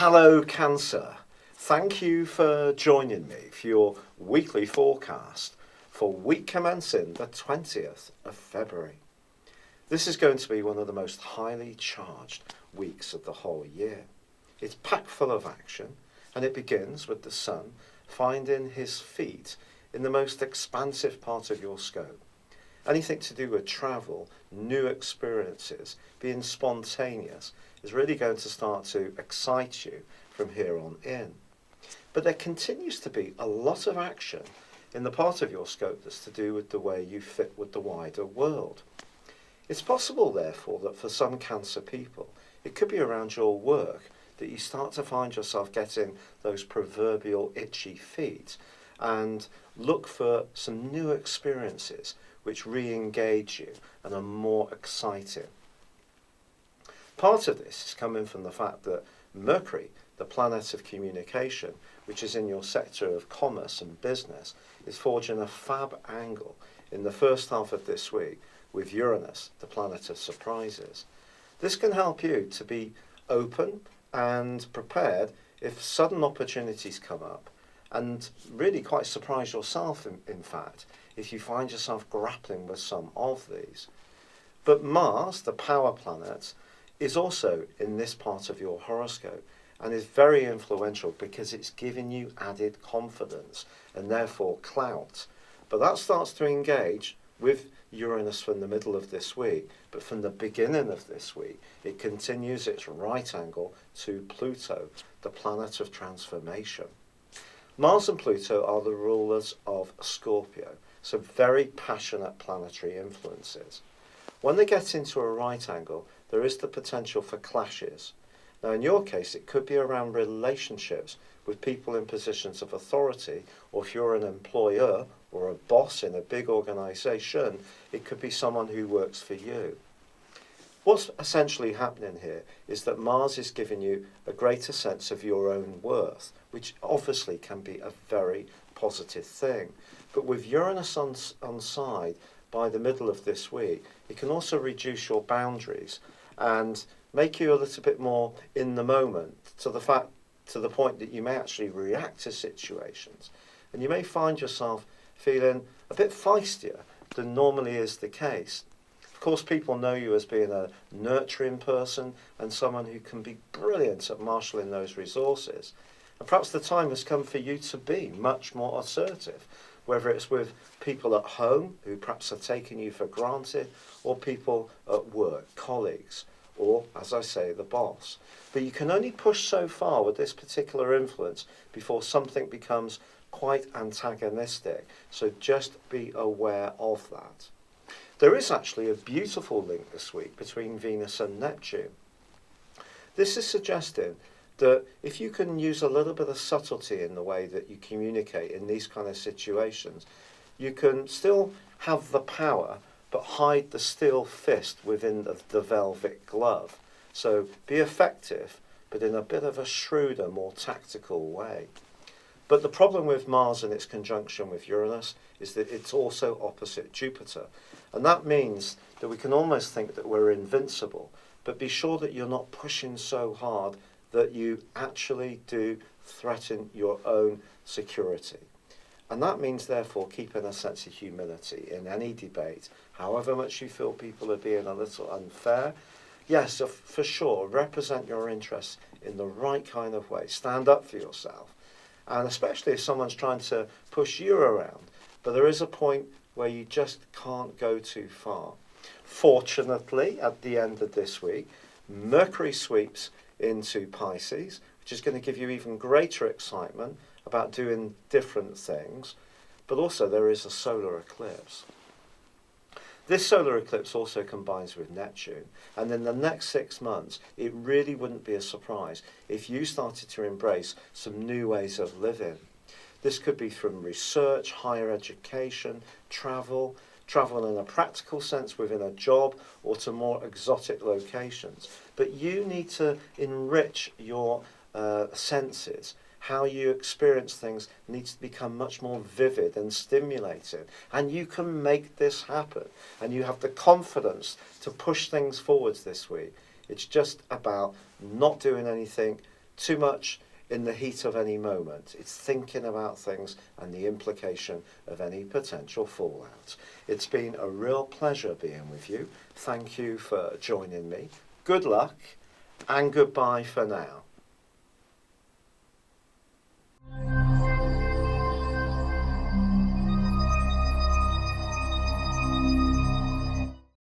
Hello Cancer, thank you for joining me for your weekly forecast for week commencing the 20th of February. This is going to be one of the most highly charged weeks of the whole year. It's packed full of action, and it begins with the Sun finding his feet in the most expansive part of your scope. Anything to do with travel, new experiences, being spontaneous is really going to start to excite you from here on in. But there continues to be a lot of action in the part of your scope that's to do with the way you fit with the wider world. It's possible, therefore, that for some Cancer people, it could be around your work that you start to find yourself getting those proverbial itchy feet and look for some new experiences which re-engage you and are more exciting. Part of this is coming from the fact that Mercury, the planet of communication, which is in your sector of commerce and business, is forging a fab angle in the first half of this week with Uranus, the planet of surprises. This can help you to be open and prepared if sudden opportunities come up, and really quite surprise yourself, in fact, if you find yourself grappling with some of these. But Mars, the power planet, is also in this part of your horoscope and is very influential because it's giving you added confidence and therefore clout. But that starts to engage with Uranus from the middle of this week, but from the beginning of this week, it continues its right angle to Pluto, the planet of transformation. Mars and Pluto are the rulers of Scorpio, so very passionate planetary influences. When they get into a right angle, there is the potential for clashes. Now, in your case, it could be around relationships with people in positions of authority, or if you're an employer or a boss in a big organisation, it could be someone who works for you. What's essentially happening here is that Mars is giving you a greater sense of your own worth, which obviously can be a very positive thing. But with Uranus on side by the middle of this week, it can also reduce your boundaries and make you a little bit more in the moment to the point that you may actually react to situations. And you may find yourself feeling a bit feistier than normally is the case. Of course, people know you as being a nurturing person and someone who can be brilliant at marshalling those resources. And perhaps the time has come for you to be much more assertive, whether it's with people at home who perhaps are taking you for granted, or people at work, colleagues, or, as I say, the boss. But you can only push so far with this particular influence before something becomes quite antagonistic. So just be aware of that. There is actually a beautiful link this week between Venus and Neptune. This is suggesting that if you can use a little bit of subtlety in the way that you communicate in these kind of situations, you can still have the power but hide the steel fist within the velvet glove. So be effective, but in a bit of a shrewder, more tactical way. But the problem with Mars and its conjunction with Uranus is that it's also opposite Jupiter. And that means that we can almost think that we're invincible, but be sure that you're not pushing so hard that you actually do threaten your own security. And that means, therefore, keeping a sense of humility in any debate, however much you feel people are being a little unfair. Yes, for sure, represent your interests in the right kind of way. Stand up for yourself. And especially if someone's trying to push you around. But there is a point where you just can't go too far. Fortunately, at the end of this week, Mercury sweeps into Pisces, which is going to give you even greater excitement about doing different things. But also there is a solar eclipse. This solar eclipse also combines with Neptune, and in the next 6 months, it really wouldn't be a surprise if you started to embrace some new ways of living. This could be from research, higher education, travel in a practical sense within a job, or to more exotic locations. But you need to enrich your senses. How you experience things needs to become much more vivid and stimulating. And you can make this happen. And you have the confidence to push things forwards this week. It's just about not doing anything too much in the heat of any moment. It's thinking about things and the implication of any potential fallout. It's been a real pleasure being with you. Thank you for joining me. Good luck and goodbye for now.